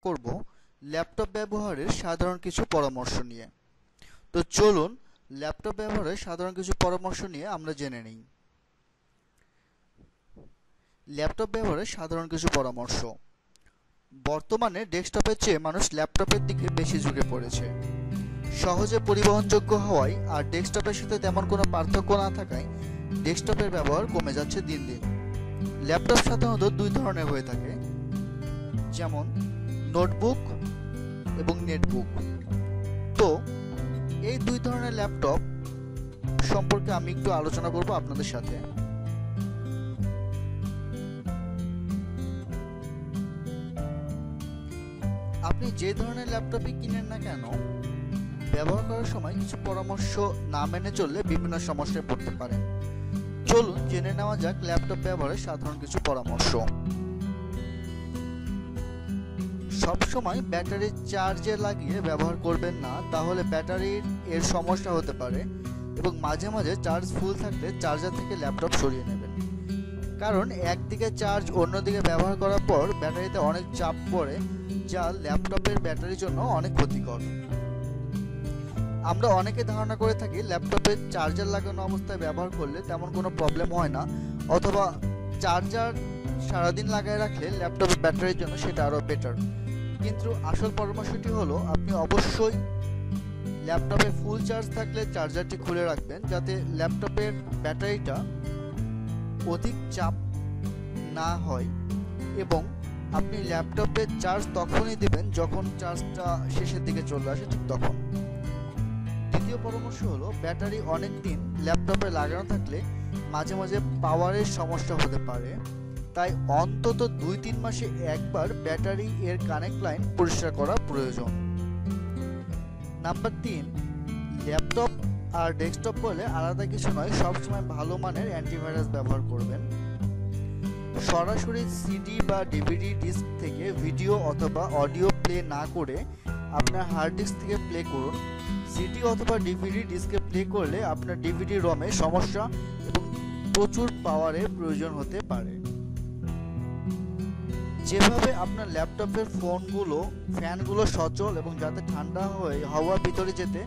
করব ল্যাপটপ ব্যবহারের সাধারণ কিছু পরামর্শ নিয়ে। তো চলুন ল্যাপটপ ব্যবহারের সাধারণ কিছু পরামর্শ নিয়ে আমরা জেনে নিই। ল্যাপটপ ব্যবহারের সাধারণ কিছু পরামর্শ। বর্তমানে ডেস্কটপের চেয়ে মানুষ ল্যাপটপের দিকে বেশি ঝুঁকে পড়েছে। সহজে পরিবহনযোগ্য হওয়ায় আর ডেস্কটপের সাথে তেমন কোনো পার্থক্য না থাকায় ডেস্কটপের ব্যবহার কমে যাচ্ছে দিন দিন। ল্যাপটপ সাধারণত দুই ধরনের হয়ে থাকে, যেমন নোটবুক এবং নেটবুক। তো এই দুই ধরনের ল্যাপটপ সম্পর্কে আমি একটু আলোচনা করব আপনাদের সাথে। আপনি যে ধরনের ল্যাপটপই কিনেন না কেন, ব্যবহার করার সময় কিছু পরামর্শ না মেনে চললে বিভিন্ন সমস্যায় পড়তে পারেন। চলুন জেনে নেওয়া যাক ল্যাপটপ ব্যবহারের সাধারণ কিছু পরামর্শ। সবসময় ব্যাটারি চার্জে লাগিয়ে ব্যবহার করবেন না, তাহলে ব্যাটারির সমস্যা হতে পারে এবং মাঝে মাঝে চার্জ ফুল থাকলে চার্জার থেকে ল্যাপটপ সরিয়ে নেবেন। কারণ একদিকে চার্জ অন্যদিকে ব্যবহার করার পর ব্যাটারিতে অনেক চাপ পড়ে, যা ল্যাপটপের ব্যাটারির জন্য অনেক ক্ষতিকর। আমরা অনেকে ধারণা করে থাকি ল্যাপটপে চার্জার লাগানো অবস্থায় ব্যবহার করলে তেমন কোনো প্রবলেম হয় না, অথবা চার্জার সারাদিন লাগায় রাখলে ল্যাপটপের ব্যাটারির জন্য সেটা আরও বেটার। কিন্তু আসল পরামর্শটি হলো আপনি অবশ্যই ল্যাপটপে ফুল চার্জ থাকলে চার্জারটি খুলে রাখবেন, যাতে ল্যাপটপের ব্যাটারিটা অধিক চাপ না হয়, এবং আপনি ল্যাপটপের চার্জ তখনই দেবেন যখন চার্জটা শেষের দিকে চলে আসে, ঠিক তখন। দ্বিতীয় পরামর্শ হলো ব্যাটারি অনেক দিন ল্যাপটপে লাগানো থাকলে মাঝে মাঝে পাওয়ারের সমস্যা হতে পারে, তাই অন্তত 2-3 মাসে একবার ব্যাটারি কানেক্ট লাইন পরিষ্কার করা প্রয়োজন। নাম্বার 3, ল্যাপটপ আর ডেস্কটপ বলে আলাদা কিছু নয়, সবসময় ভালো মানের অ্যান্টিভাইরাস ব্যবহার করবেন। সরাসরি সিডি বা ডিভিডি ডিস্ক থেকে ভিডিও অথবা অডিও প্লে না করে আপনার হার্ড ডিস্ক থেকে প্লে করুন। সিডি অথবা ডিভিডি ডিস্কে প্লে করলে আপনার ডিভিডি রমে সমস্যা এবং প্রচুর পাওয়ারের প্রয়োজন হতে পারে। যেভাবে আপনার ল্যাপটপের ফ্যানগুলো সচল এবং যাতে ঠান্ডা হয়ে হাওয়া ভিতরে যেতে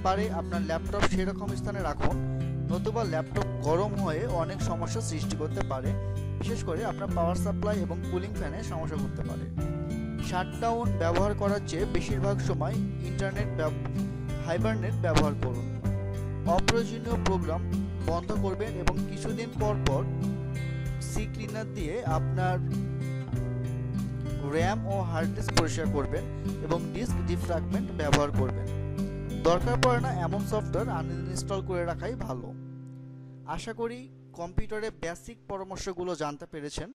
পারে আপনার ল্যাপটপ সেরকম স্থানে রাখুন, নতুবা ল্যাপটপ গরম হয়ে অনেক সমস্যা সৃষ্টি করতে পারে, বিশেষ করে আপনার পাওয়ার সাপ্লাই এবং কুলিং ফ্যানে সমস্যা করতে পারে। শাটডাউন ব্যবহার করার চেয়ে বেশিরভাগ সময় হাইবারনেট ব্যবহার করুন। অপ্রয়োজনীয় প্রোগ্রাম বন্ধ করবেন এবং কিছুদিন পর পর সি ক্লিনার দিয়ে আপনার র্যাম ও হার্ড ডিস্ক পরিষ্কার করবেন এবং ডিস্ক ডিফ্র্যাগমেন্ট ব্যবহার করবেন। দরকার পড়ে না এমন সফটওয়্যার আনইনস্টল করে রাখাই ভালো। আশা করি কম্পিউটারের বেসিক পরামর্শগুলো জানতে পেরেছেন।